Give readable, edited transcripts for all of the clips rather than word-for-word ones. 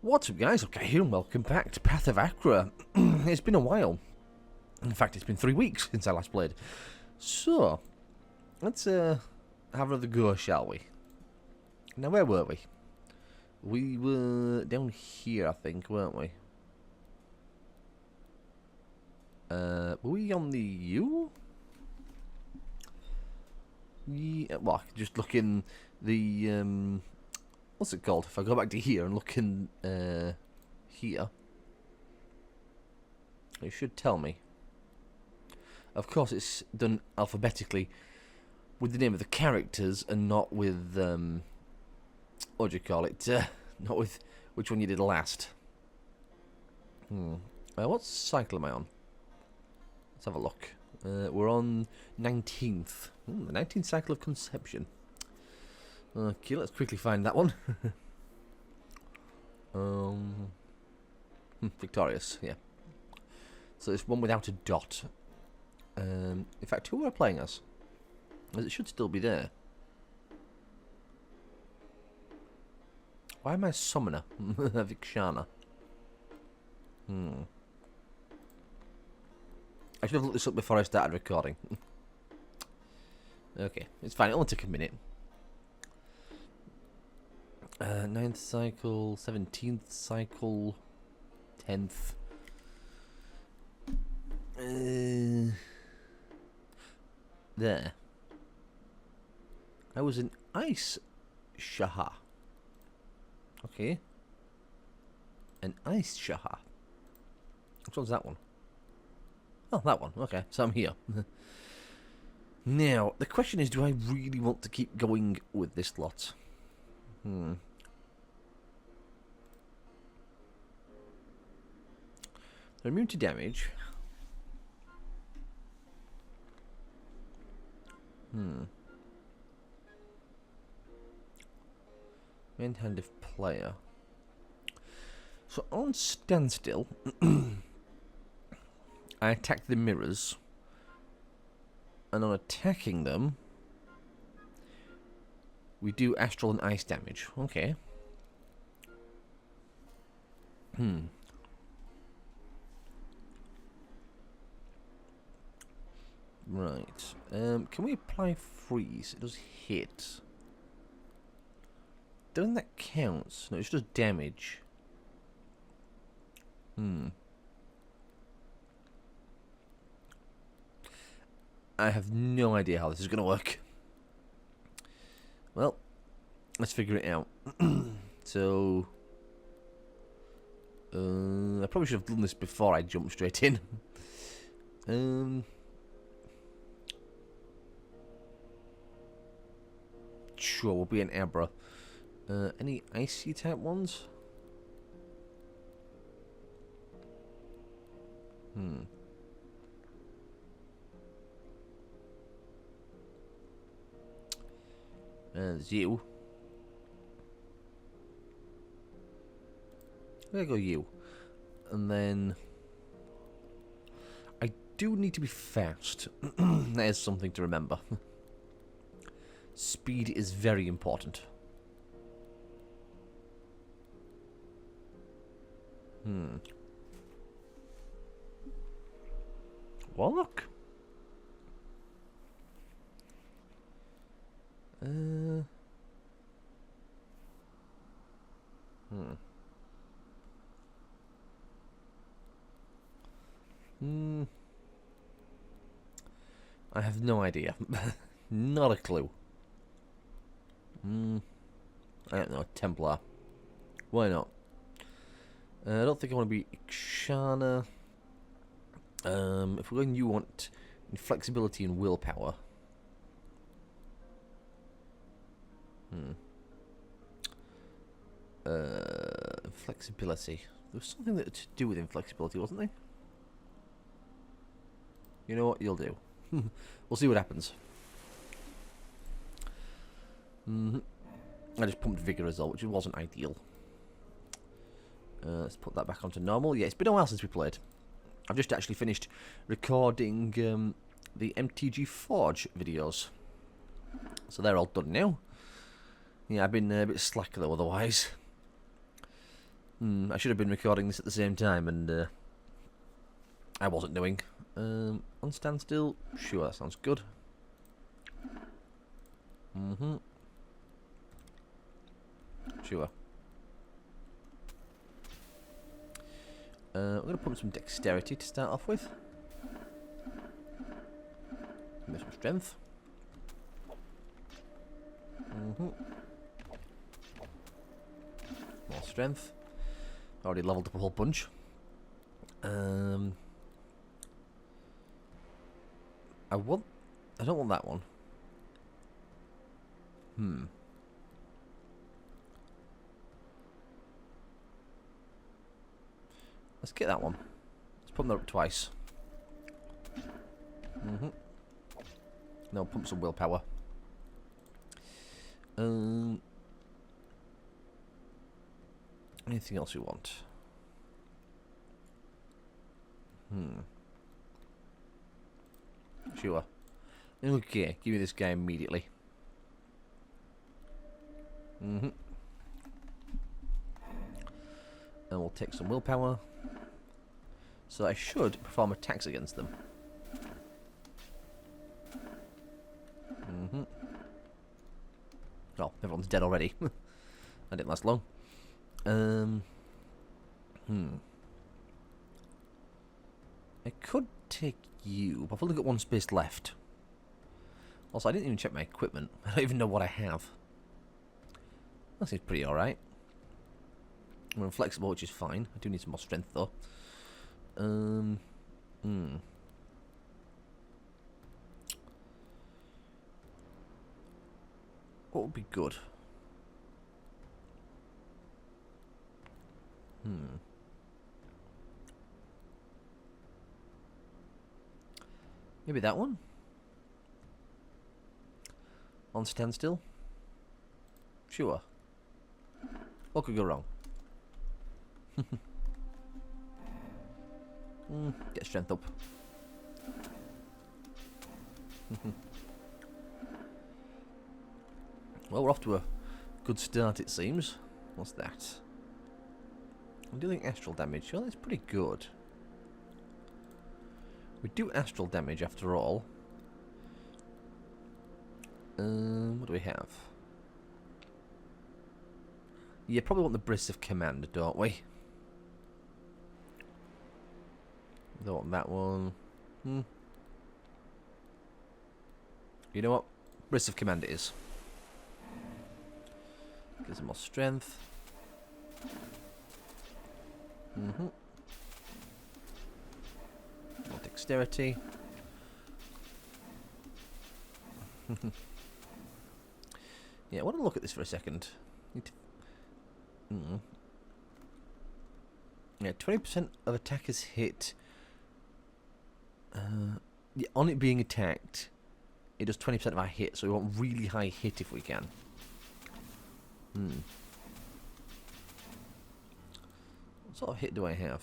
What's up, guys? Okay, here and welcome back to Path of Achra. It's been a while. In fact, it's been 3 weeks since I last played. So, let's have another go, shall we? Now, where were we? We were down here, I think, weren't we? Were we on the U? Yeah, well, just look in the, what's it called? If I go back to here and look in, here, it should tell me. Of course, it's done alphabetically with the name of the characters and not with, what do you call it? Not with which one you did last. What cycle am I on? Let's have a look. We're on 19th. The 19th cycle of conception. Okay, let's quickly find that one. Victorious, yeah. So it's one without a dot. In fact, who are playing as? It should still be there. Why am I a summoner? Vikshana. I should have looked this up before I started recording. Okay, it's fine. It'll only take a minute. 9th cycle, 17th cycle, 10th. There. I was in Ice Shaha. Okay. An Ice Shaha. Which one's that one? Oh, that one. Okay, so I'm here. Now, the question is, do I really want to keep going with this lot? They're immune to damage. Main hand of player. So on standstill, I attack the mirrors, and on attacking them, we do astral and ice damage. Okay. Right. Can we apply freeze? It does hit. Don't think that counts. No, it's just damage. I have no idea how this is going to work. Well, let's figure it out. So, I probably should have done this before I jumped straight in. Sure, we'll be an Abra. Any icy type ones? There's you. There go you. And then I do need to be fast. That is something to remember. Speed is very important. Warlock? I have no idea. Not a clue. I don't know. Templar. Why not? I don't think I want to be Ikshana. If we're going, you want inflexibility and willpower. Flexibility. There was something that to do with inflexibility, wasn't there? You know what? You'll do. We'll see what happens. I just pumped Vigor as well, which wasn't ideal. Let's put that back onto normal. Yeah, it's been a while since we played. I've just actually finished recording the MTG Forge videos. So they're all done now. Yeah, I've been a bit slack though otherwise. I should have been recording this at the same time, and I wasn't doing. On standstill, sure, that sounds good. Sure. I'm going to put some dexterity to start off with. Give me some strength. More strength. Already leveled up a whole bunch. I don't want that one. Let's get that one. Let's pump that up twice. No, pump some willpower. Anything else you want? Sure. Okay, give me this guy immediately. And we'll take some willpower. So I should perform attacks against them. Oh, everyone's dead already. That didn't last long. I could take you, but I've only got one space left. Also, I didn't even check my equipment. I don't even know what I have. That seems pretty alright. I'm flexible, which is fine. I do need some more strength, though. What would be good? Maybe that one? On standstill? Sure. What could go wrong? Get strength up. Well, we're off to a good start, it seems. What's that? I'm dealing astral damage. Well, that's pretty good. We do astral damage after all. What do we have? Yeah, probably want the Briss of Command, don't we? Don't want that one. You know what? Briss of Command it is. Gives them more strength. More dexterity. Yeah, I want to look at this for a second. Yeah, 20% of attackers hit. Yeah, on it being attacked, it does 20% of our hit, so we want really high hit if we can. What sort of hit do I have?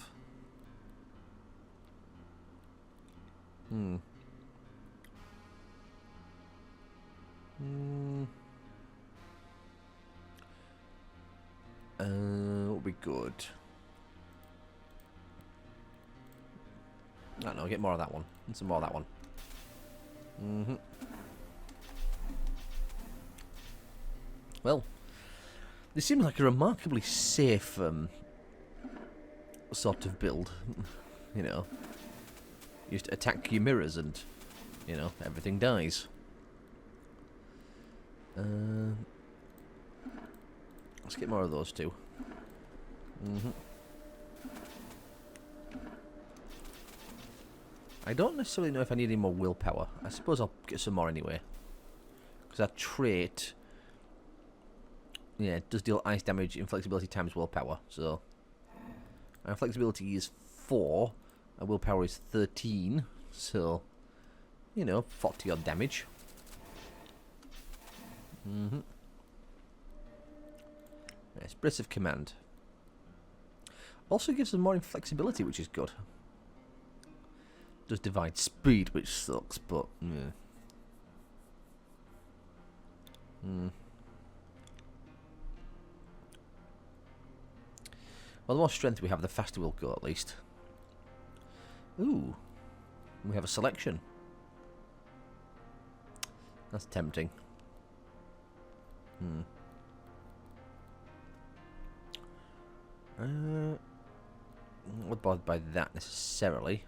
Would be good. I don't know, get more of that one. And some more of that one. Well, this seems like a remarkably safe sort of build. You know, you just attack your mirrors and, you know, everything dies. Let's get more of those too. I don't necessarily know if I need any more willpower. I suppose I'll get some more anyway. Because that trait, yeah, it does deal ice damage, inflexibility times willpower. So, our flexibility is 4, and willpower is 13. So, you know, 40 odd damage. Yes, Briss of Command. Also gives us more inflexibility, which is good. Does divide speed, which sucks, but yeah. Well, the more strength we have, the faster we'll go, at least. Ooh. We have a selection. That's tempting. I'm not bothered by that necessarily.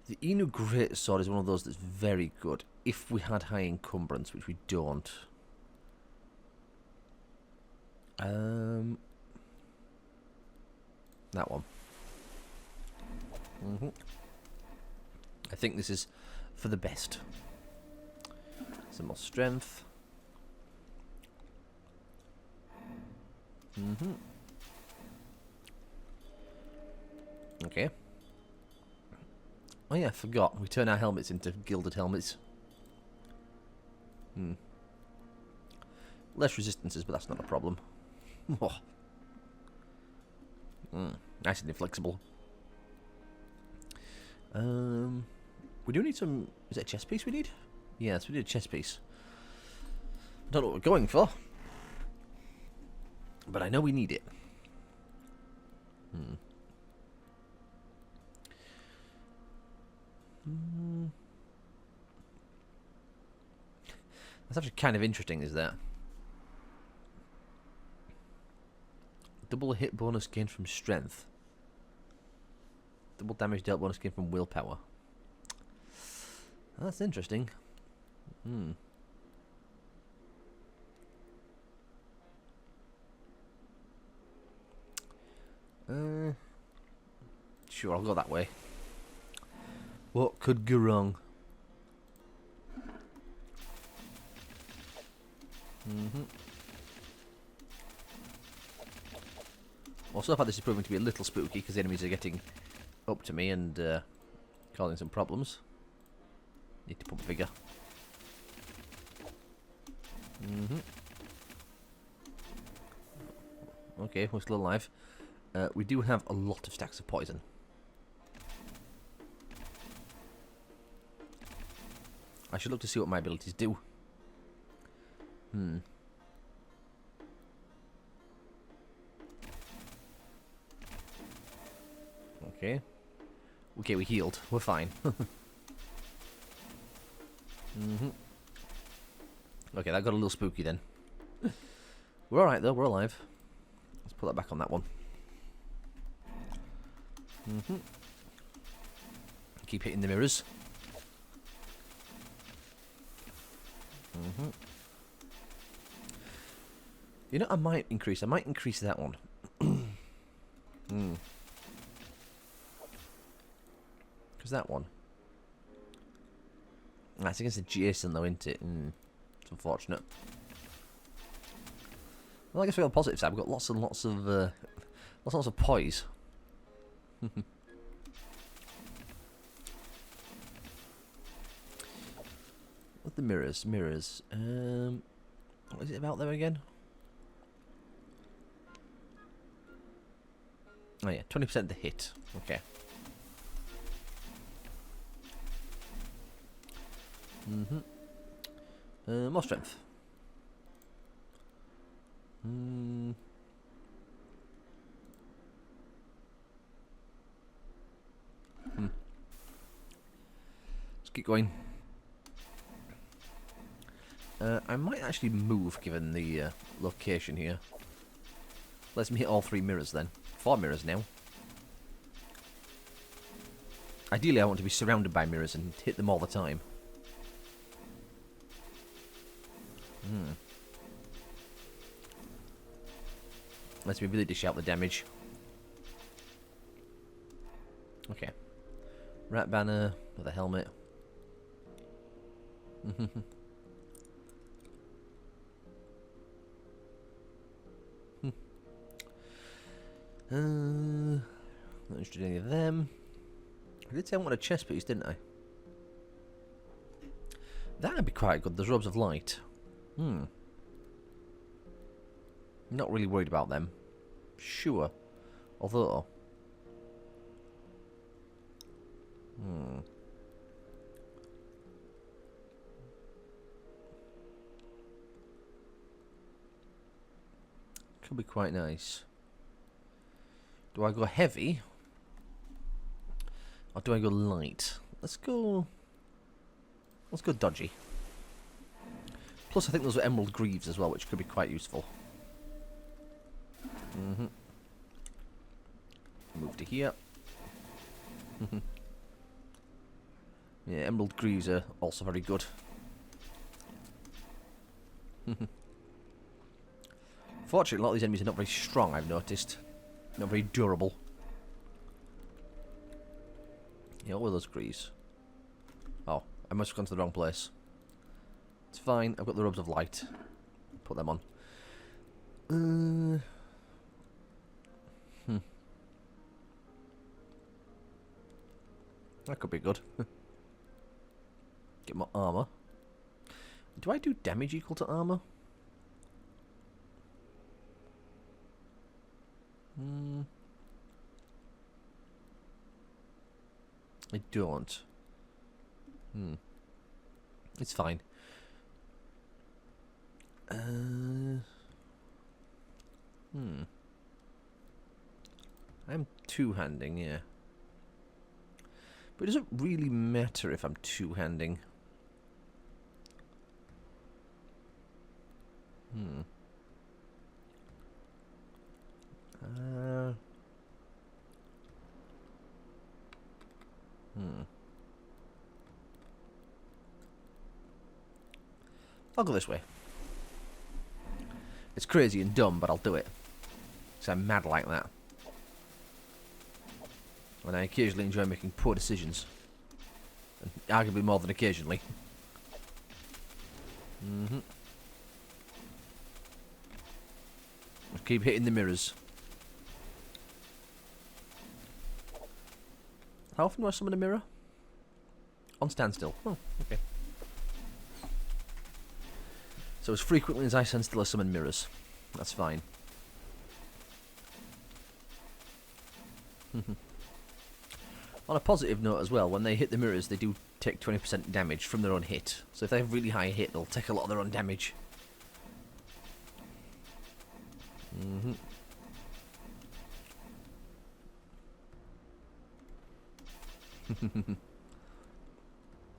The Inu Greatsword is one of those that's very good if we had high encumbrance, which we don't. That one. I think this is for the best. Some more strength. Okay. Oh yeah, I forgot. We turn our helmets into gilded helmets. Less resistances, but that's not a problem. Nice and inflexible. We do need some... Is it a chest piece we need? Yes, we need a chest piece. Don't know what we're going for. But I know we need it. That's actually kind of interesting, is that? Double hit bonus gained from strength. Double damage dealt bonus gained from willpower. That's interesting. Sure, I'll go that way. What could go wrong? Well, so far this is proving to be a little spooky because the enemies are getting up to me and causing some problems. Need to pump bigger. Okay, we're still alive. We do have a lot of stacks of poison. I should look to see what my abilities do. Okay. Okay, we healed. We're fine. Okay, that got a little spooky then. We're alright though, we're alive. Let's put that back on that one. Keep hitting the mirrors. You know, I might increase that one. Because that one. That's against the Jason though, isn't it? It's unfortunate. Well, I guess we're on the positive side. We've got lots and lots of poise. What the mirrors? Mirrors. What is it about there again? Oh yeah, 20% the hit. Okay. More strength. Let's keep going. I might actually move given the location here. Let's me hit all 3 mirrors then. 4 mirrors now. Ideally, I want to be surrounded by mirrors and hit them all the time. Let's me really dish out the damage. Okay. Rat banner with a helmet. Not interested in any of them. I did say I wanted a chest piece, didn't I? That would be quite good, those robes of light. Not really worried about them. Sure. Although... Could be quite nice. Do I go heavy? Or do I go light? Let's go dodgy. Plus I think those are emerald greaves as well, which could be quite useful. Move to here. Yeah, emerald greaves are also very good. Fortunately, a lot of these enemies are not very strong, I've noticed. Not very durable. Yeah, what were those greaves? Oh, I must have gone to the wrong place. It's fine, I've got the robes of light. Put them on. That could be good. Get more armour. Do I do damage equal to armour? I don't. It's fine. I'm two-handing, yeah. But it doesn't really matter if I'm two-handing. I'll go this way. It's crazy and dumb, but I'll do it. Because I'm mad like that. And I occasionally enjoy making poor decisions. And arguably more than occasionally. Just keep hitting the mirrors. How often do I summon a mirror? On standstill. Oh, okay. So as frequently as I stand still, I summon mirrors. That's fine. On a positive note as well, when they hit the mirrors, they do take 20% damage from their own hit. So if they have really high hit, they'll take a lot of their own damage.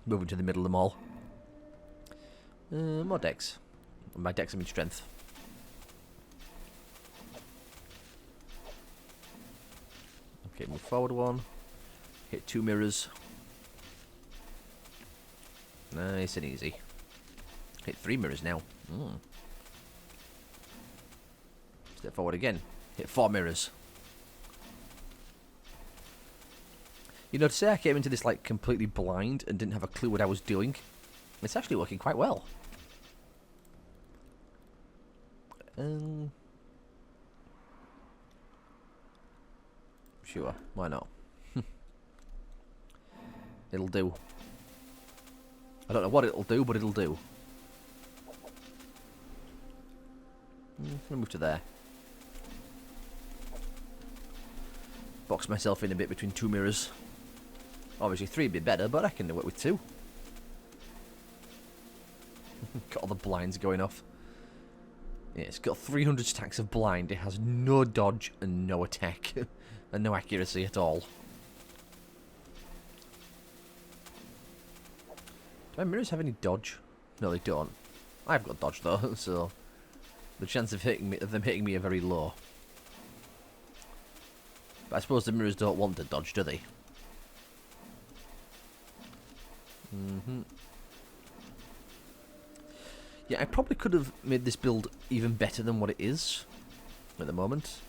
Moving to the middle of the mall. More dex. By dex I mean strength. Okay, move forward one. Hit two mirrors. Nice and easy. Hit three mirrors now. Step forward again. Hit four mirrors. You know, to say I came into this like completely blind and didn't have a clue what I was doing, it's actually working quite well. Sure, why not? It'll do. I don't know what it'll do, but it'll do. I'm gonna move to there. Box myself in a bit between two mirrors. Obviously three would be better, but I can do it with two. Got all the blinds going off. Yeah, it's got 300 stacks of blind. It has no dodge and no attack. And no accuracy at all. Do my mirrors have any dodge? No, they don't. I've got dodge though, so the chance of them hitting me are very low. But I suppose the mirrors don't want to dodge, do they? Yeah, I probably could have made this build even better than what it is at the moment.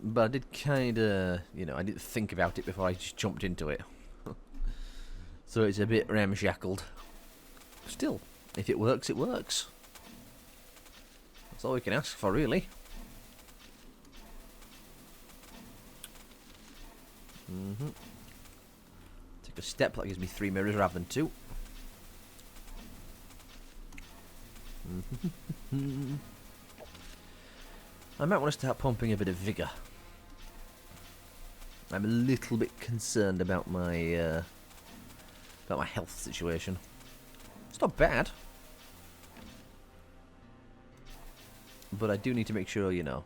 But I did kind of, you know, I didn't think about it before I just jumped into it. So it's a bit ramshackled. Still, if it works, it works. That's all we can ask for, really. Take a step, that gives me 3 mirrors rather than 2. I might want to start pumping a bit of vigour. I'm a little bit concerned about my health situation. It's not bad. But I do need to make sure, you know,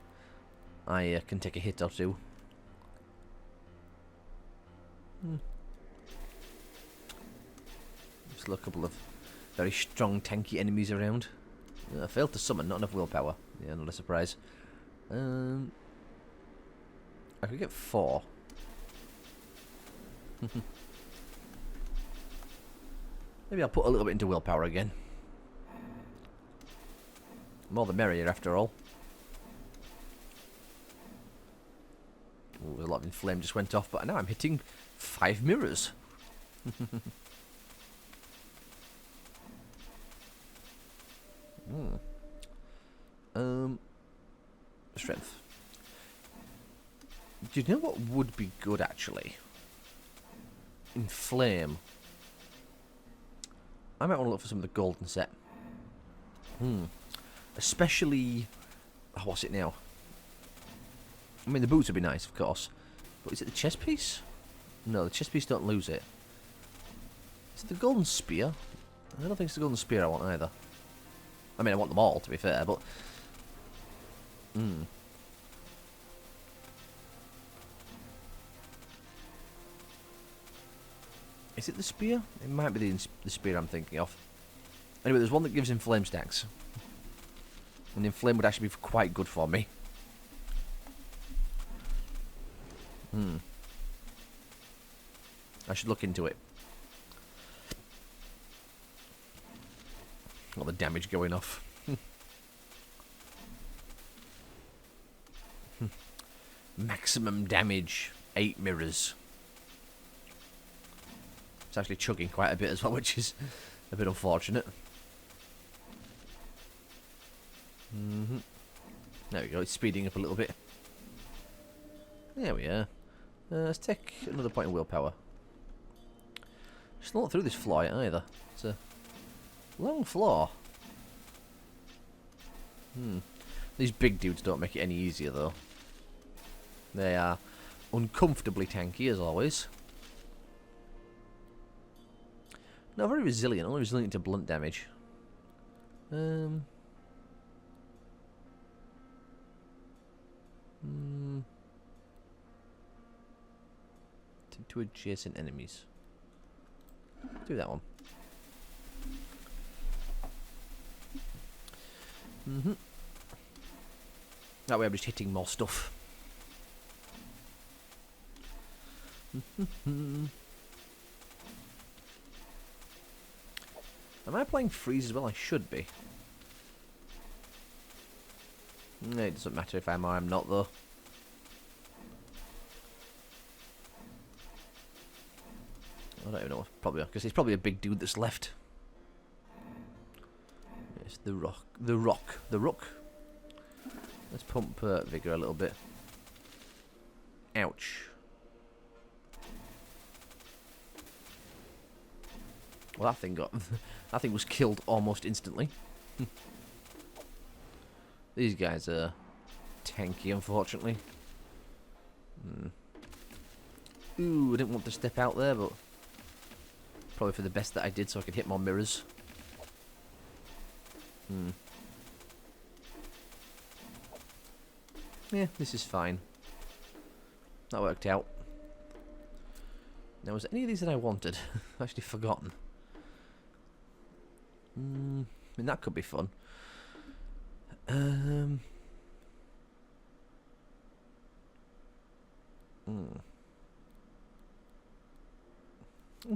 I can take a hit or two. Still a couple of very strong, tanky enemies around. I failed to summon, not enough willpower. Yeah, not a surprise. I could get 4. Maybe I'll put a little bit into willpower again. More the merrier, after all. Ooh, a lot of inflame just went off, but now I'm hitting 5 mirrors. Strength. Do you know what would be good, actually? Inflame. I might want to look for some of the golden set. Especially... Oh, what's it now? I mean, the boots would be nice, of course. But is it the chest piece? No, the chest piece don't lose it. Is it the golden spear? I don't think it's the golden spear I want either. I mean, I want them all, to be fair, but... Is it the spear? It might be the spear I'm thinking of. Anyway, there's one that gives inflame stacks. And inflame would actually be quite good for me. I should look into it. All the damage going off. Maximum damage. 8 mirrors. It's actually chugging quite a bit as well, which is a bit unfortunate. There we go, it's speeding up a little bit. There we are. Let's take another point of willpower. Just not through this floor yet either. It's a long floor. These big dudes don't make it any easier though. They are uncomfortably tanky as always. No, very resilient. Only resilient to blunt damage. To adjacent enemies. Do that one. That way I'm just hitting more stuff. Am I playing freeze as well? I should be. No, it doesn't matter if I am or I'm not though. I don't even know. Probably because it's probably a big dude that's left. It's the rock. The rook. Let's pump vigor a little bit. Ouch. Well, that thing was killed almost instantly. These guys are tanky, unfortunately. Ooh, I didn't want to step out there, but probably for the best that I did, so I could hit more mirrors. Yeah, this is fine. That worked out. Now, was there any of these that I wanted? I've actually forgotten. I mean, that could be fun. I'm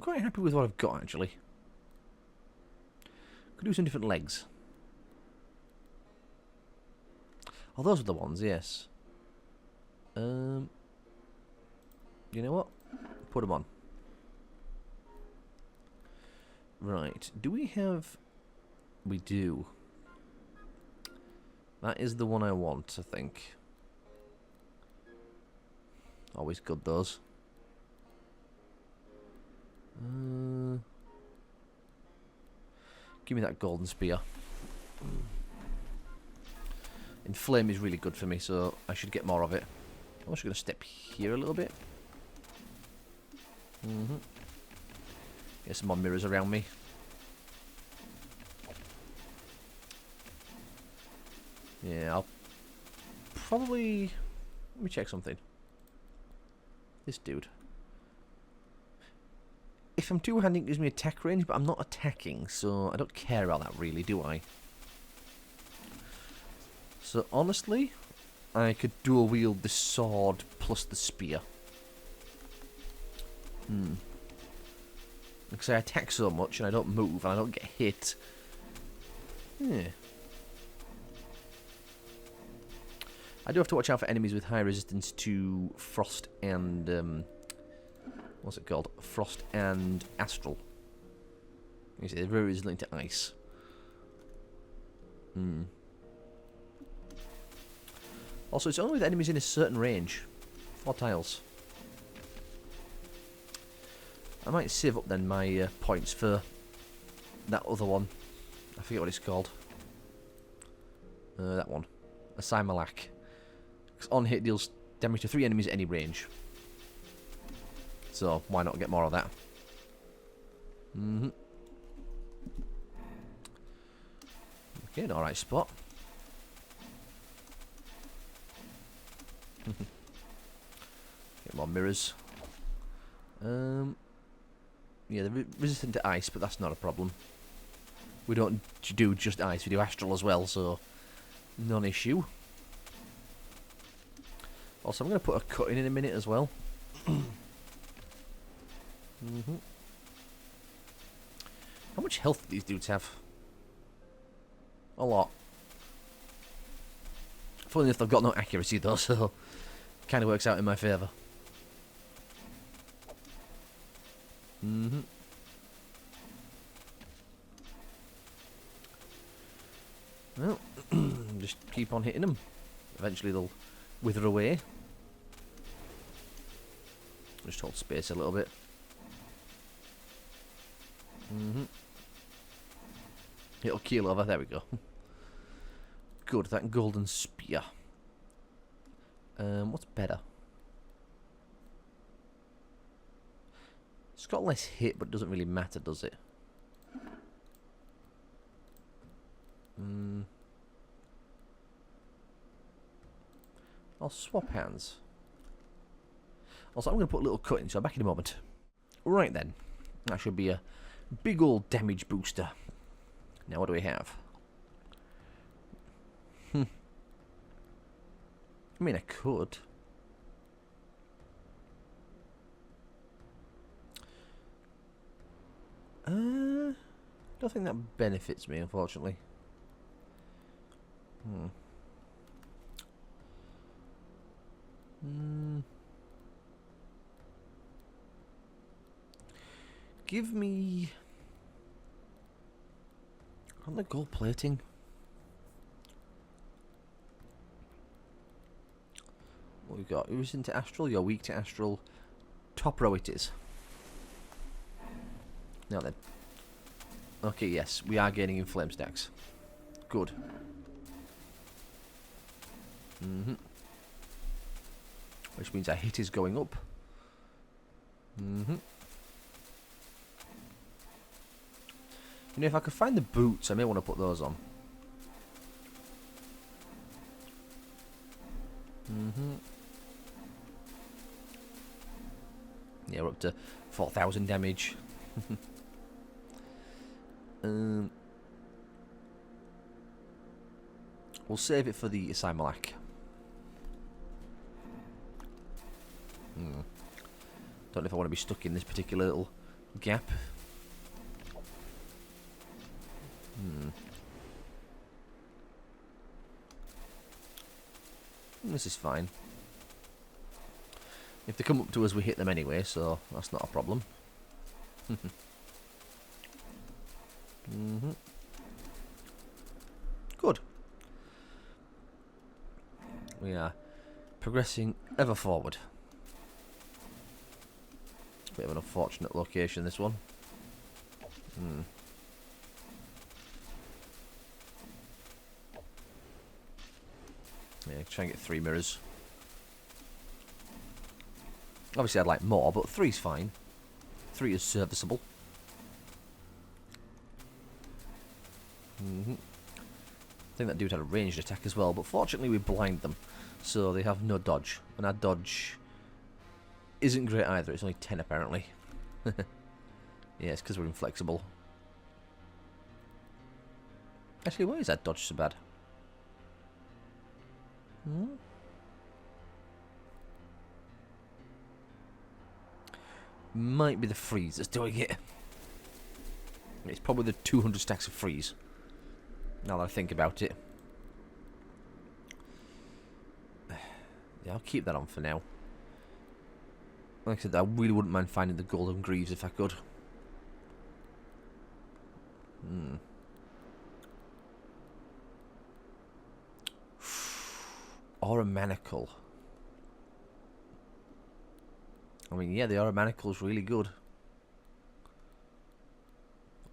quite happy with what I've got, actually. Could do some different legs. Oh, those are the ones, yes. You know what? Put them on. Right. Do we have... We do. That is the one I want, I think. Always good, those. Give me that golden spear. Inflame is really good for me, so I should get more of it. I'm also going to step here a little bit. Get some more mirrors around me. Yeah, I'll probably... Let me check something. This dude. If I'm two-handing, it gives me attack range, but I'm not attacking, so I don't care about that really, do I? So honestly, I could dual wield the sword plus the spear. Because I attack so much and I don't move and I don't get hit. Yeah. I do have to watch out for enemies with high resistance to frost and what's it called? Frost and astral. You see, they're very resilient to ice. Also, it's only with enemies in a certain range. 4 tiles. I might save up then my points for that other one. I forget what it's called. That one. A Simalak. On hit deals damage to 3 enemies at any range. So why not get more of that? Okay, alright spot. Get more mirrors. Yeah, they're resistant to ice, but that's not a problem. We don't do just ice, we do astral as well, so non-issue. Also, I'm going to put a cut in a minute as well. How much health do these dudes have? A lot. Funny enough, they've got no accuracy though, so kind of works out in my favour. Well, just keep on hitting them. Eventually they'll wither away. Just hold space a little bit. It'll keel over. There we go. Good, that golden spear. What's better? It's got less hit, but it doesn't really matter, does it? I'll swap hands. Also, I'm going to put a little cut in, so I'm back in a moment. Right then. That should be a big old damage booster. Now, what do we have? I mean, I could. Don't think that benefits me, unfortunately. Give me on the gold plating. What we've got? Who's into astral? You're weak to astral. Top row it is. Now then. Okay, yes, we are gaining in flame stacks. Good. Which means our hit is going up. You know, if I could find the boots, I may want to put those on. Yeah, we're up to 4,000 damage. We'll save it for the Simalak. Don't know if I want to be stuck in this particular little gap. This is fine. If they come up to us, we hit them anyway, so that's not a problem. Good. We are progressing ever forward. Bit of an unfortunate location, this one. Yeah, try and get 3 mirrors. Obviously I'd like more, but 3's fine. 3 is serviceable. I think that dude had a ranged attack as well, but fortunately we blind them, so they have no dodge. And our dodge isn't great either, it's only 10 apparently. Yeah, it's because we're inflexible. Actually, why is that dodge so bad? Might be the freeze that's doing it. It's probably the 200 stacks of freeze. Now that I think about it. Yeah, I'll keep that on for now. Like I said, I really wouldn't mind finding the golden greaves if I could. Or a manacle. I mean, yeah, the aura manacle is really good.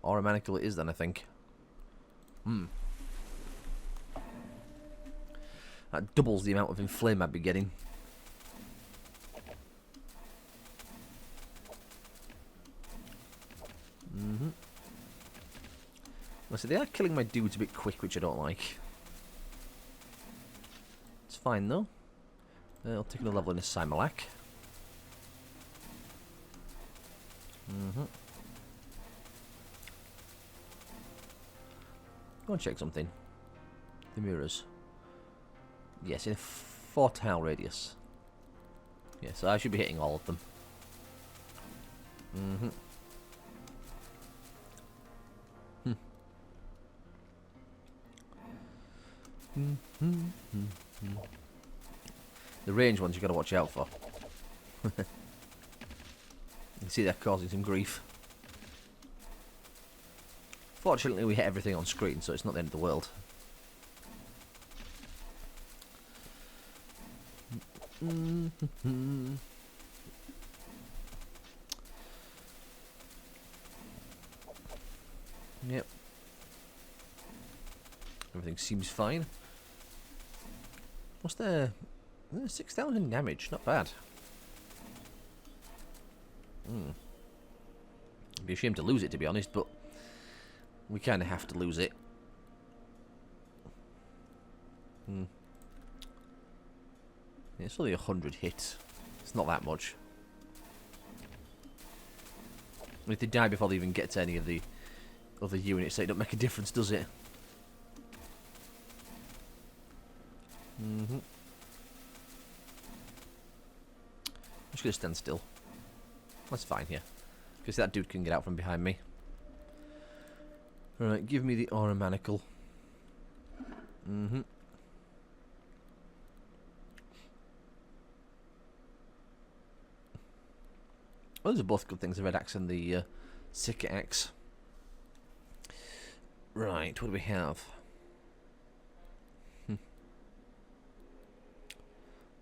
Aura manacle it is then, I think. That doubles the amount of inflame I'd be getting. Well, so they are killing my dudes a bit quick, which I don't like. It's fine though. I'll take another level in a Simulac. Go and check something. The mirrors. Yes, in a 4-tile radius. Yeah, so I should be hitting all of them. The range ones you gotta watch out for. You can see they're causing some grief. Fortunately, we hit everything on screen, so it's not the end of the world. Yep. Everything seems fine. What's there? 6,000 damage, not bad. I'd be ashamed to lose it, to be honest, but we kind of have to lose it. Yeah, it's only 100 hits. It's not that much. If they die before they even get to any of the other units, it don't make a difference, does it? I'm just gonna stand still. That's fine here, because that dude can get out from behind me. Alright, give me the aura manacle. Well, those are both good things, the red axe and the sick axe. Right, what do we have? I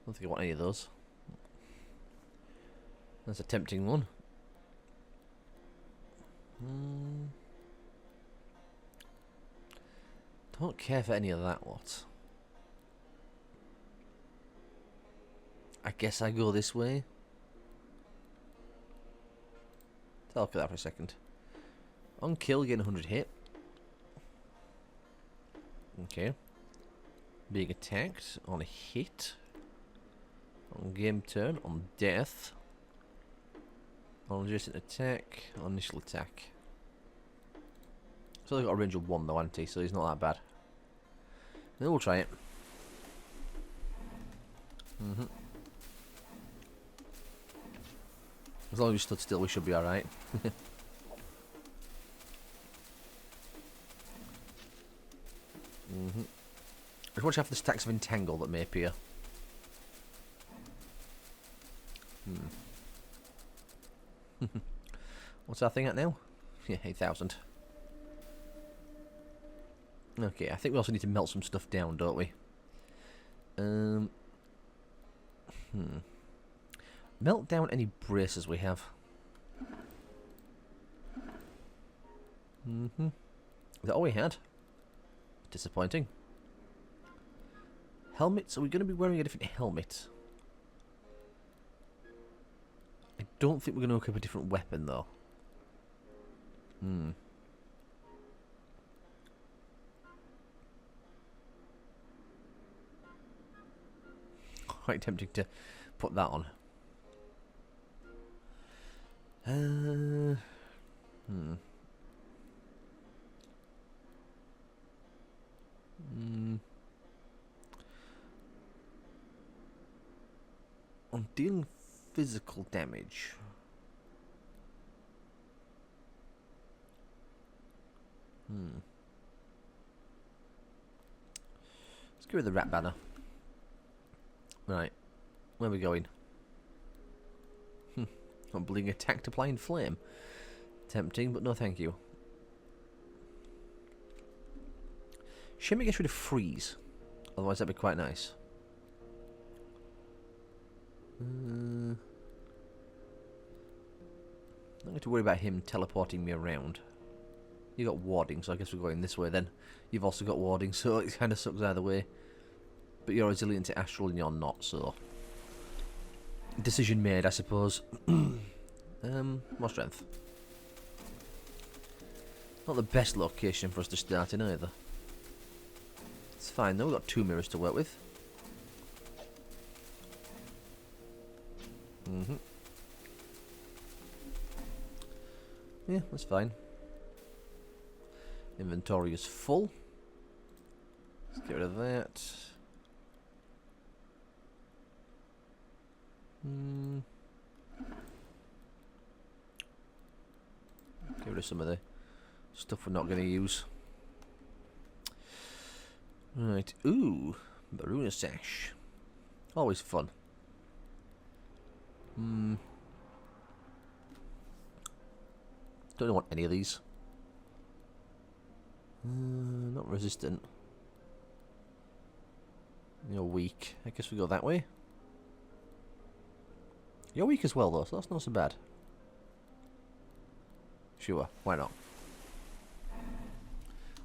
don't think I want any of those. That's a tempting one. Don't care for any of that lot. I guess I go this way. Look at that for a second. On kill, getting 100 hit. Okay. Being attacked on a hit. On game turn, on death. On adjacent attack, on initial attack. So they've got a range of 1 though, hasn't he? So he's not that bad. Then we'll try it. As long as we stood still, we should be alright. Let's watch out for the stacks of entangle that may appear. What's our thing at now? Yeah, 8,000. Okay, I think we also need to melt some stuff down, don't we? Melt down any braces we have. Is that all we had? Disappointing. Helmets? Are we going to be wearing a different helmet? I don't think we're going to equip a different weapon, though. quite tempting to put that on. On dealing physical damage. Let's go with the rat banner. Right. Where are we going? Humbling attack to blind flame. Tempting, but no thank you. Shimmy gets rid of freeze. Otherwise that'd be quite nice. Not going to worry about him teleporting me around. You got warding, so I guess we're going this way then. You've also got warding, so it kind of sucks either way. But you're resilient to astral and you're not, so... Decision made, I suppose. More strength. Not the best location for us to start in either. It's fine though, we've got 2 mirrors to work with. Yeah, that's fine. Inventory is full. Let's get rid of that. Get rid of some of the stuff we're not going to use. Right. Ooh, Baruna Sash. Always fun. Don't want any of these. Not resistant. You're weak. I guess we go that way. You're weak as well though, so that's not so bad. Sure, why not?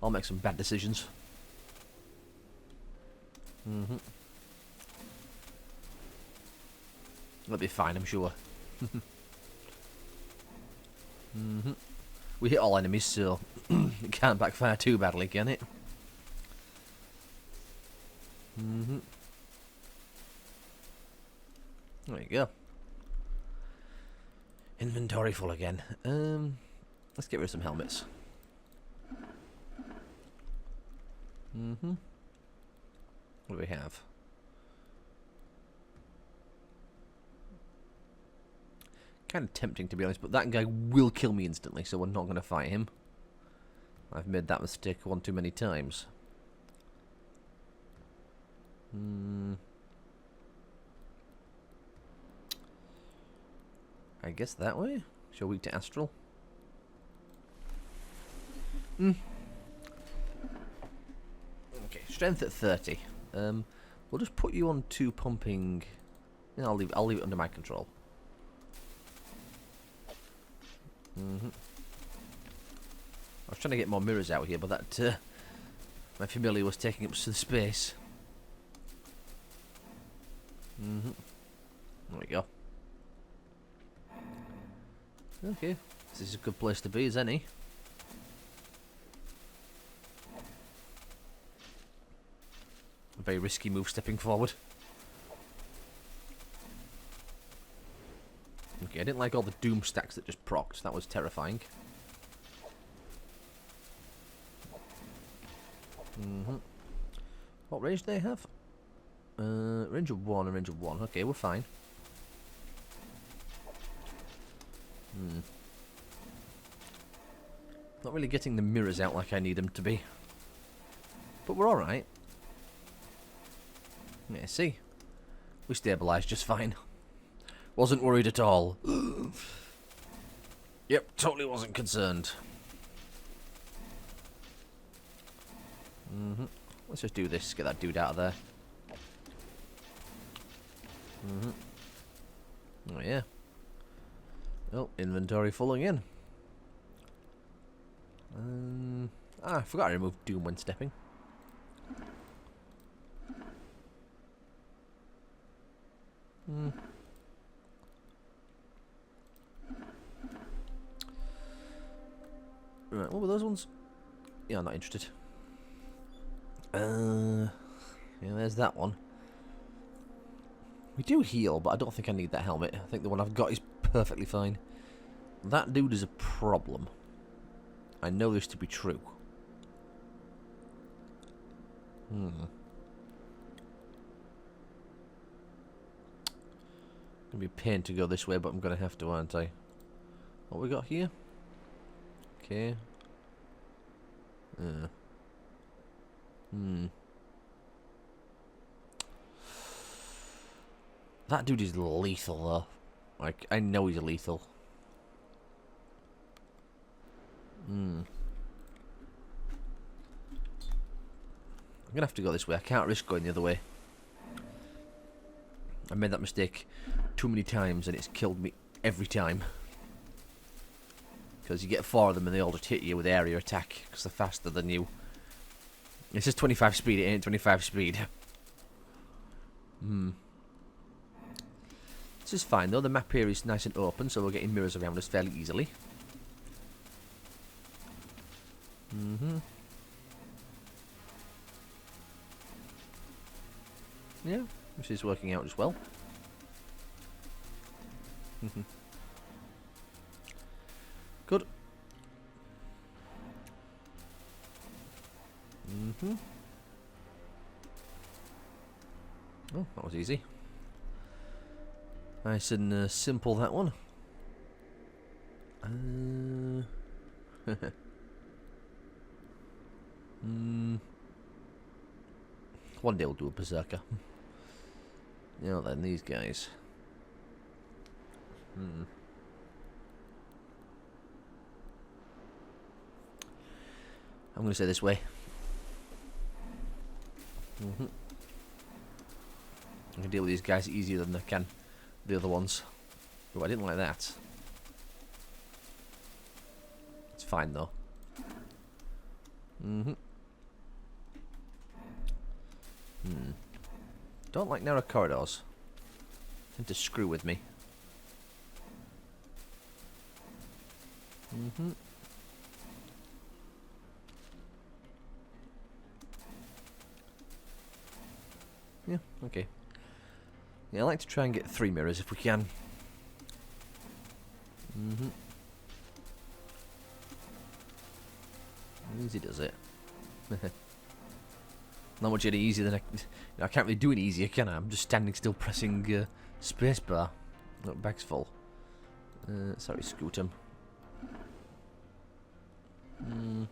I'll make some bad decisions. That'll be fine, I'm sure. We hit all enemies, so it can't backfire too badly, can it? There you go. Inventory full again. Let's get rid of some helmets. What do we have? Kind of tempting to be honest, but that guy will kill me instantly, so we're not going to fight him. I've made that mistake one too many times. I guess that way? Show weak to astral. Okay, strength at 30. We'll just put you on 2 pumping. Yeah, I'll leave it under my control. I was trying to get more mirrors out here, but that my familiar was taking up some space. There we go. Okay, this is a good place to be as any. A very risky move stepping forward. Okay, I didn't like all the doom stacks that just procced. That was terrifying. What range do they have? Range of 1 and range of 1. Okay, we're fine. Not really getting the mirrors out like I need them to be. But we're alright. Yeah, see? We stabilised just fine. Wasn't worried at all. Yep, totally wasn't concerned. Let's just do this, get that dude out of there. Oh yeah. Oh, inventory full again. I forgot I removed Doom when stepping. Right, what were those ones? Yeah, I'm not interested. Yeah, there's that one. We do heal, but I don't think I need that helmet. I think the one I've got is perfectly fine. That dude is a problem. I know this to be true. Gonna be a pain to go this way, but I'm gonna have to, aren't I? What we got here? Okay. That dude is lethal, though. Like, I know he's lethal. I'm gonna have to go this way. I can't risk going the other way. I made that mistake too many times and it's killed me every time. Because you get 4 of them and they all just hit you with area attack because they're faster than you. It's just 25 speed, it ain't 25 speed. This is fine though, the map here is nice and open, so we're getting mirrors around us fairly easily. Yeah, this is working out as well. Good. Oh, that was easy. Nice and simple, that one. One day we'll do a berserker. You know, then these guys. I'm going to say this way. I can deal with these guys easier than I can the other ones. Oh, I didn't like that. It's fine though. Don't like narrow corridors. Tend to screw with me. Yeah, okay. Yeah, I like to try and get 3 mirrors if we can. Easy does it. Not much any easier than I can't really do it easier, can I? I'm just standing still pressing spacebar. Look, bag's full. Sorry, scoot him. There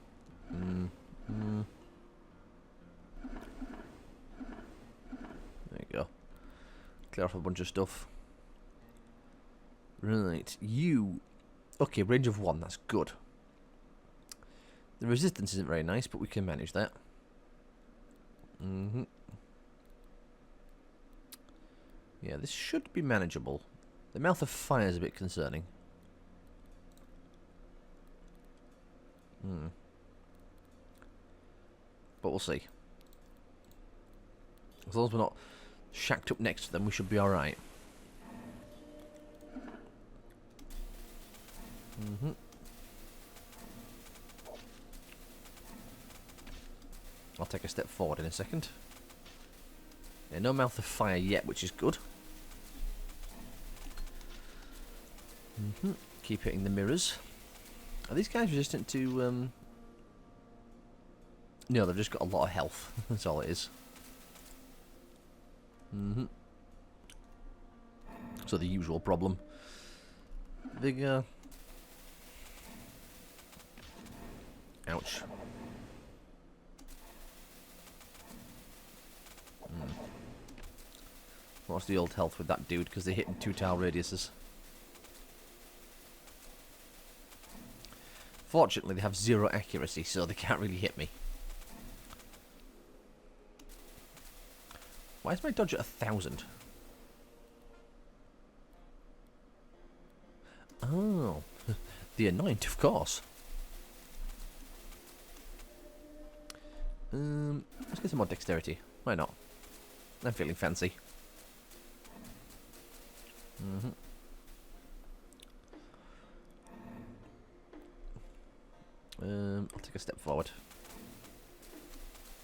you go. Clear off a bunch of stuff. Right, you... Okay, range of 1, that's good. The resistance isn't very nice, but we can manage that. Yeah, this should be manageable. The mouth of fire is a bit concerning. But we'll see. As long as we're not shacked up next to them, we should be alright. I'll take a step forward in a second. Yeah, no mouth of fire yet, which is good. Keep hitting the mirrors. Are these guys resistant to... No, they've just got a lot of health. That's all it is. So the usual problem. Bigger. Ouch. What's the old health with that dude? Because they hit in 2 tile radiuses. Fortunately, they have 0 accuracy, so they can't really hit me. Why is my dodge at 1,000? Oh, the anoint, of course. Let's get some more dexterity. Why not? I'm feeling fancy. I'll take a step forward.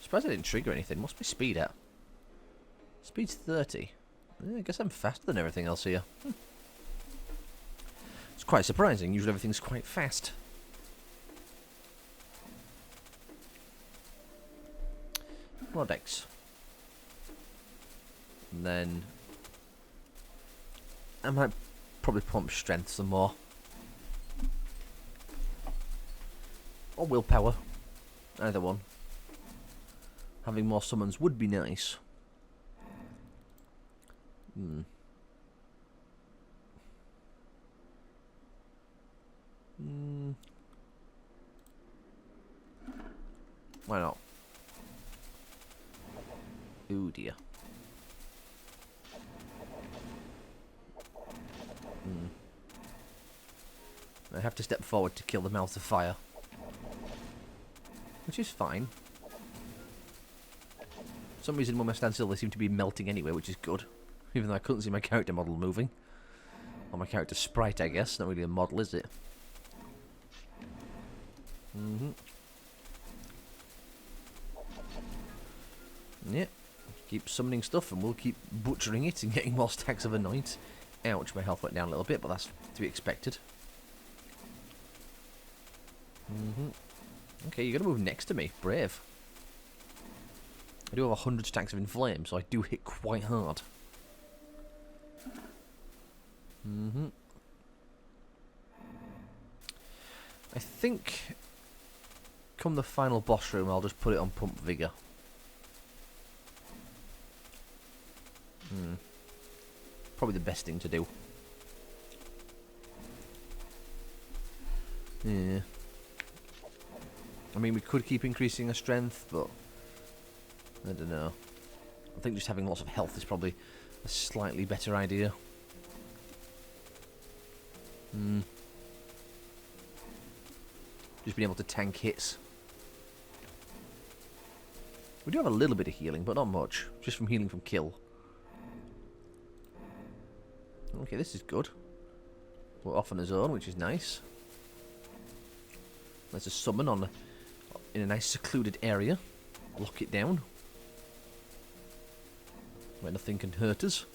Surprised I didn't trigger anything. What's my speed at? Speed's 30. I guess I'm faster than everything else here. It's quite surprising. Usually everything's quite fast. More decks. And then I might probably pump strength some more. Or willpower. Either one. Having more summons would be nice. Why not? Oh dear. I have to step forward to kill the mouth of fire. Which is fine. For some reason when I stand still they seem to be melting anyway, which is good. Even though I couldn't see my character model moving. Or my character sprite, I guess. Not really a model, is it? Yep. Keep summoning stuff and we'll keep butchering it and getting more stacks of anoint. Ouch, my health went down a little bit, but that's to be expected. Okay, you're going to move next to me. Brave. I do have 100 stacks of inflame, so I do hit quite hard. I think come the final boss room, I'll just put it on pump vigor. Probably the best thing to do. Yeah. I mean, we could keep increasing our strength, but I don't know. I think just having lots of health is probably a slightly better idea. Just being able to tank hits. We do have a little bit of healing, but not much. Just from healing from kill. Okay, this is good. We're off on his own, which is nice. There's a summon on in a nice secluded area. Lock it down. Where nothing can hurt us.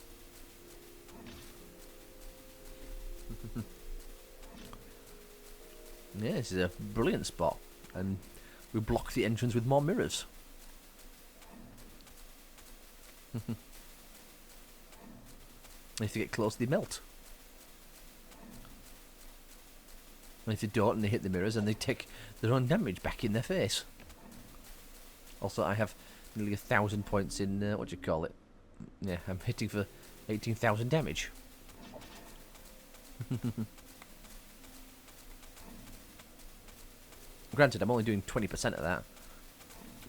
Yeah, this is a brilliant spot. And we block the entrance with more mirrors. If they get close, they melt. And if they don't and they hit the mirrors, and they take their own damage back in their face. Also, I have nearly 1,000 points in, what do you call it? Yeah, I'm hitting for 18,000 damage. Granted, I'm only doing 20% of that.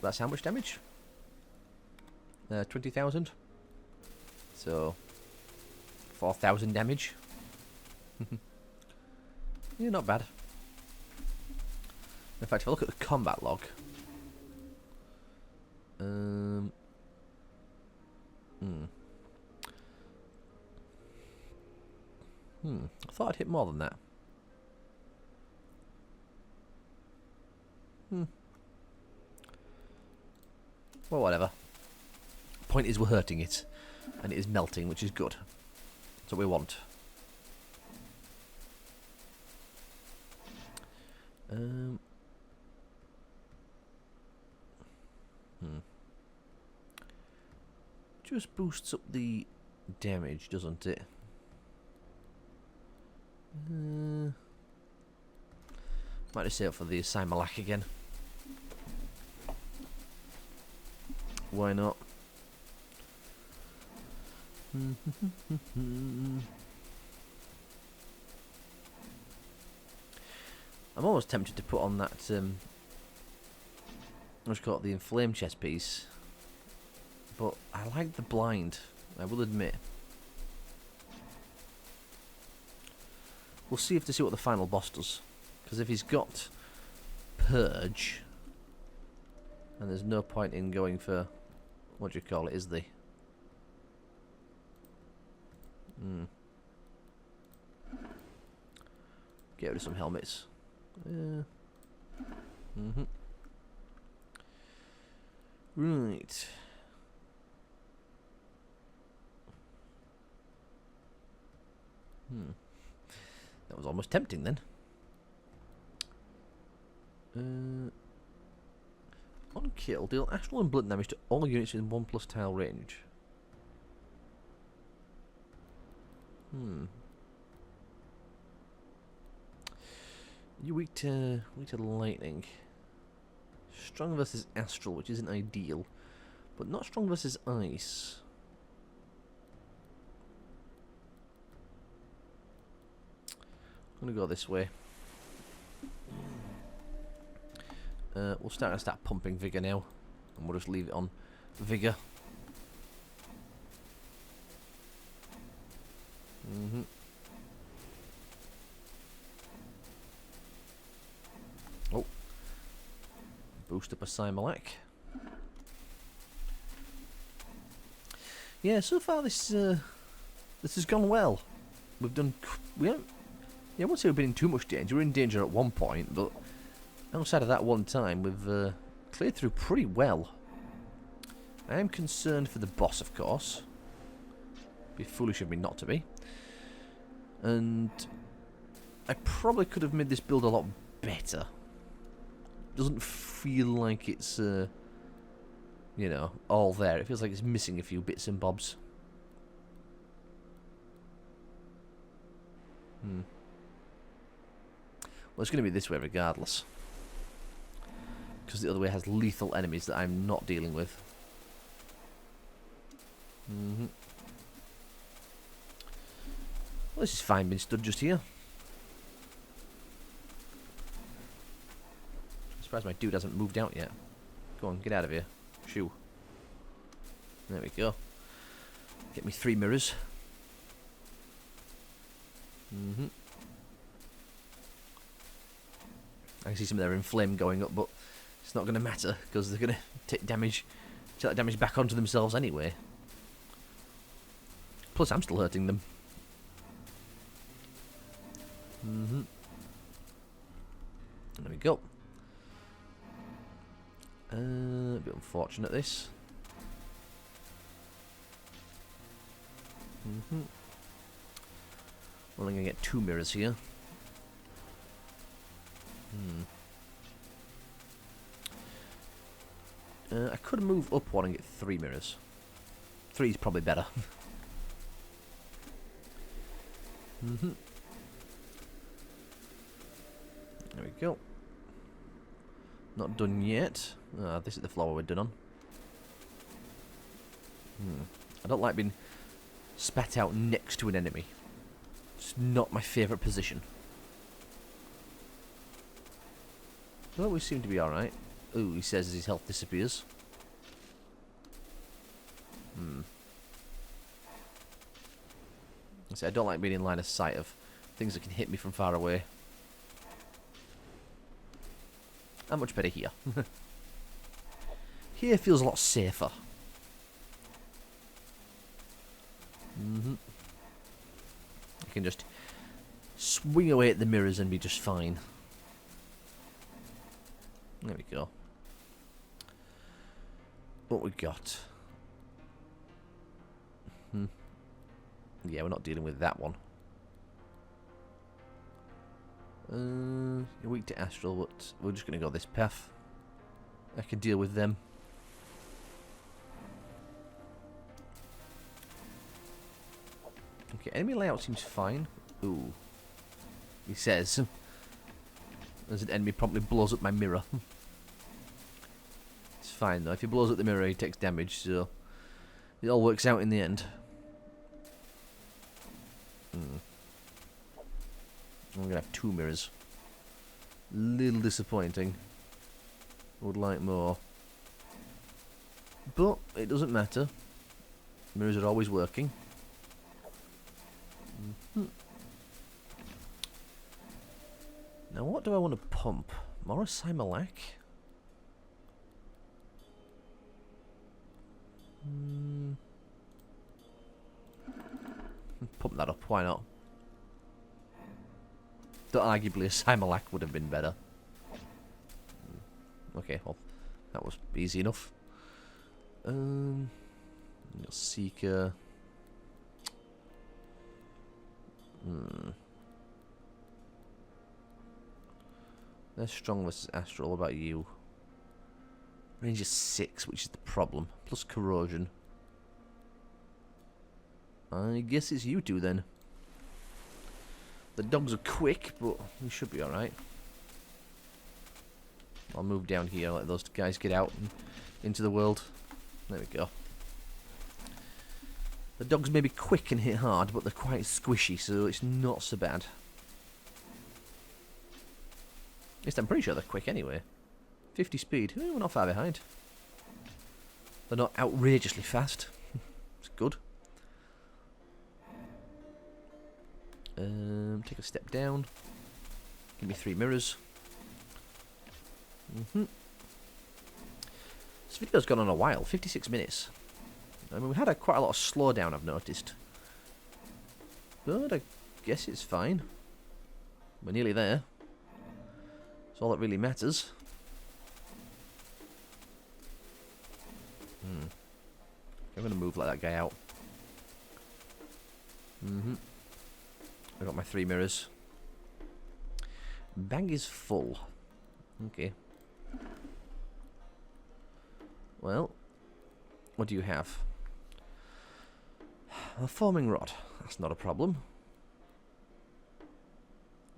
That's how much damage? 20,000. So, 4,000 damage. Yeah, not bad. In fact, if I look at the combat log, I thought I'd hit more than that. Well, whatever. Point is, we're hurting it, and it is melting, which is good. That's what we want. Just boosts up the damage, doesn't it? Might just save it for the Simalak again. Why not? I'm almost tempted to put on that, what's called the inflamed chest piece, but I like the blind, I will admit. We'll see if to see what the final boss does, because if he's got purge, and there's no point in going for, what do you call it, is there? Get rid of some helmets. Right. That was almost tempting then. On kill, deal astral and blood damage to all units in 1+ tile range. You weak to lightning. Strong versus astral, which isn't ideal, but not strong versus ice. I'm gonna go this way. We'll start pumping vigor now, and we'll just leave it on vigor. Oh, boost up a Simalak. Yeah, so far this has gone well. We've done. I won't say we've been in too much danger. We were in danger at one point, but outside of that one time, we've cleared through pretty well. I am concerned for the boss, of course. Be foolish of me not to be. And I probably could have made this build a lot better. Doesn't feel like it's, you know, all there. It feels like it's missing a few bits and bobs. Well, it's going to be this way regardless. Because the other way has lethal enemies that I'm not dealing with. Well, this is fine being stood just here. I'm surprised my dude hasn't moved out yet. Go on, get out of here. Shoo. There we go. Get me 3 mirrors. I can see some of their inflame going up, but it's not going to matter because they're going to take damage, take that damage back onto themselves anyway. Plus, I'm still hurting them. There we go. A bit unfortunate this. Well, I'm going to get 2 mirrors here. I could move up one and get 3 mirrors. 3 is probably better. There we go. Not done yet. This is the floor we're done on. I don't like being spat out next to an enemy. It's not my favourite position. Well, we seem to be alright. Ooh, he says as his health disappears. I don't like being in line of sight of things that can hit me from far away. I'm much better here. Here feels a lot safer. You can just swing away at the mirrors and be just fine. There we go. What we got? Yeah, we're not dealing with that one. You're weak to astral, but we're just going to go this path. I can deal with them. Okay, enemy layout seems fine. Ooh. He says. As an enemy promptly blows up my mirror. It's fine though. If he blows up the mirror, he takes damage, so it all works out in the end. I'm gonna have 2 mirrors. Little disappointing. Would like more. But it doesn't matter. Mirrors are always working. Now what do I want to pump? More Simalak? Pump that up, why not? Though arguably a Simalak would have been better. Okay, well, that was easy enough. Seeker. Hmm. They're strong versus astral. What about you? Range is 6, which is the problem. Plus corrosion. I guess it's you two then. The dogs are quick, but we should be alright. I'll move down here, let those guys get out and into the world. There we go. The dogs may be quick and hit hard, but they're quite squishy, so it's not so bad. At least I'm pretty sure they're quick anyway. 50 speed. We're not far behind. They're not outrageously fast. It's good. Take a step down. Give me 3 mirrors. This video's gone on a while. 56 minutes. I mean, we had quite a lot of slowdown, I've noticed. But I guess it's fine. We're nearly there. That's all that really matters. I'm going to move like that guy out. I got my 3 mirrors. Bag is full. Okay. Well, what do you have? A forming rod. That's not a problem.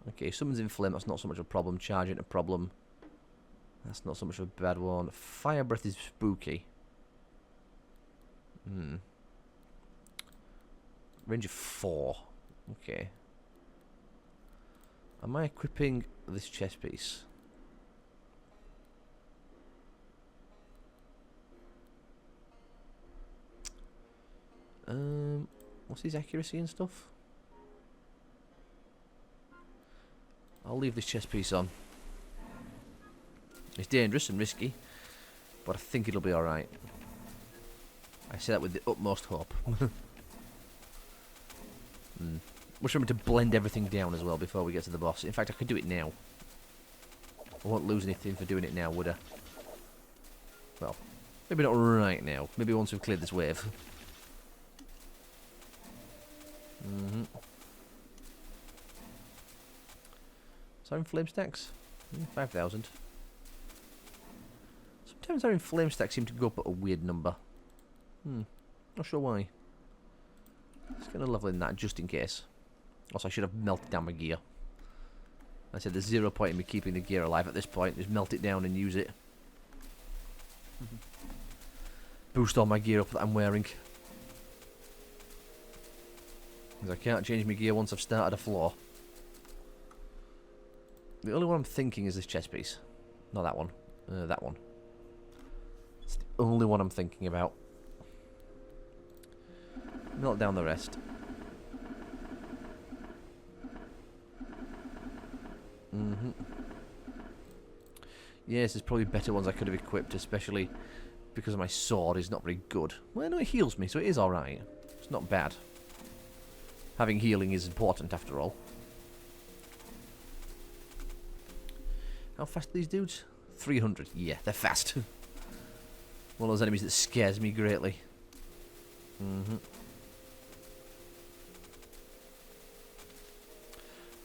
Okay, summons in flame. That's not so much a problem. Charging a problem. That's not so much of a bad one. Fire breath is spooky. Range of 4. Okay. Am I equipping this chest piece? What's his accuracy and stuff? I'll leave this chest piece on. It's dangerous and risky, but I think it'll be alright. I say that with the utmost hope. Wish remember to blend everything down as well before we get to the boss. In fact, I could do it now. I won't lose anything for doing it now, would I? Well, maybe not right now. Maybe once we've cleared this wave. Siren flame stacks? 5,000. Sometimes our flame stacks seem to go up at a weird number. Not sure why. Just gonna level in that just in case. Also, I should have melted down my gear. I said there's 0 point in me keeping the gear alive at this point. Just melt it down and use it. Boost all my gear up that I'm wearing. Because I can't change my gear once I've started a floor. The only one I'm thinking is this chest piece. Not that one. That one. It's the only one I'm thinking about. Melt down the rest. Yes, there's probably better ones I could have equipped, especially because my sword is not very good. Well, no, it heals me, so it is alright. It's not bad. Having healing is important, after all. How fast are these dudes? 300. Yeah, they're fast. One of those enemies that scares me greatly.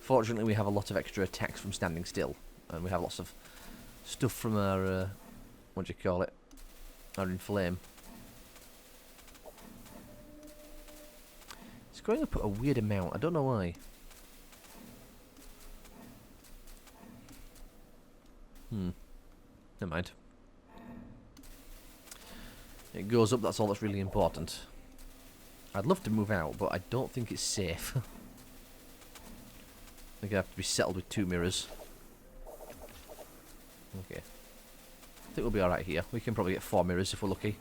Fortunately, we have a lot of extra attacks from standing still. And we have lots of stuff from our, what do you call it? Our inflame. It's going up at a weird amount. I don't know why. Never mind. It goes up, that's all that's really important. I'd love to move out, but I don't think it's safe. I think I have to be settled with 2 mirrors. Okay. I think we'll be alright here. We can probably get 4 mirrors if we're lucky.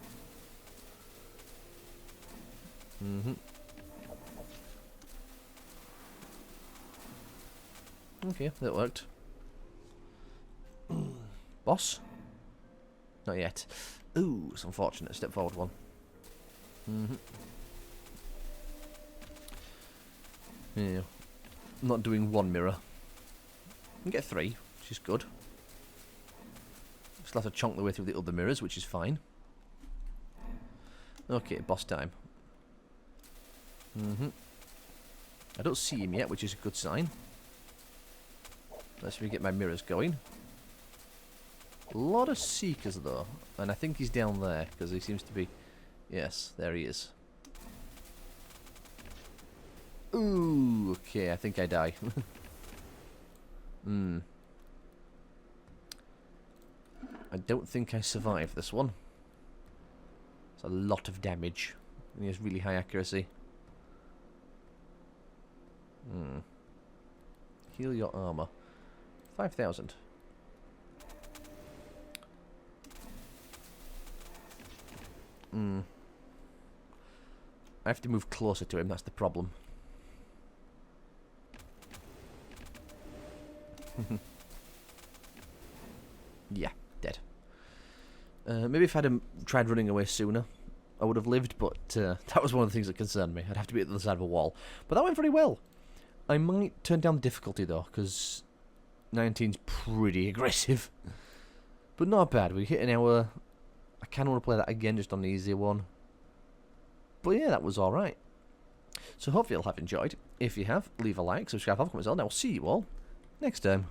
Okay, that worked. Boss? Not yet. Ooh, it's unfortunate. Step forward one. Yeah. Not doing 1 mirror. We can get 3, which is good. Still have to chonk the way through the other mirrors, which is fine. Okay, boss time. I don't see him yet, which is a good sign. Let's me get my mirrors going. A lot of seekers though, and I think he's down there because he seems to be. Yes, there he is. Ooh, okay, I think I die. I don't think I survive this one. It's a lot of damage. And he has really high accuracy. Heal your armor. 5,000. I have to move closer to him, that's the problem. Yeah, dead. Maybe if I'd tried running away sooner, I would have lived, but that was one of the things that concerned me. I'd have to be at the other side of a wall. But that went very well. I might turn down the difficulty though, because 19's pretty aggressive. But not bad, we hit an hour. I kind of want to play that again, just on the easier one. But yeah, that was alright. So hopefully you'll have enjoyed. If you have, leave a like, subscribe, have comments on, and I will see you all next time.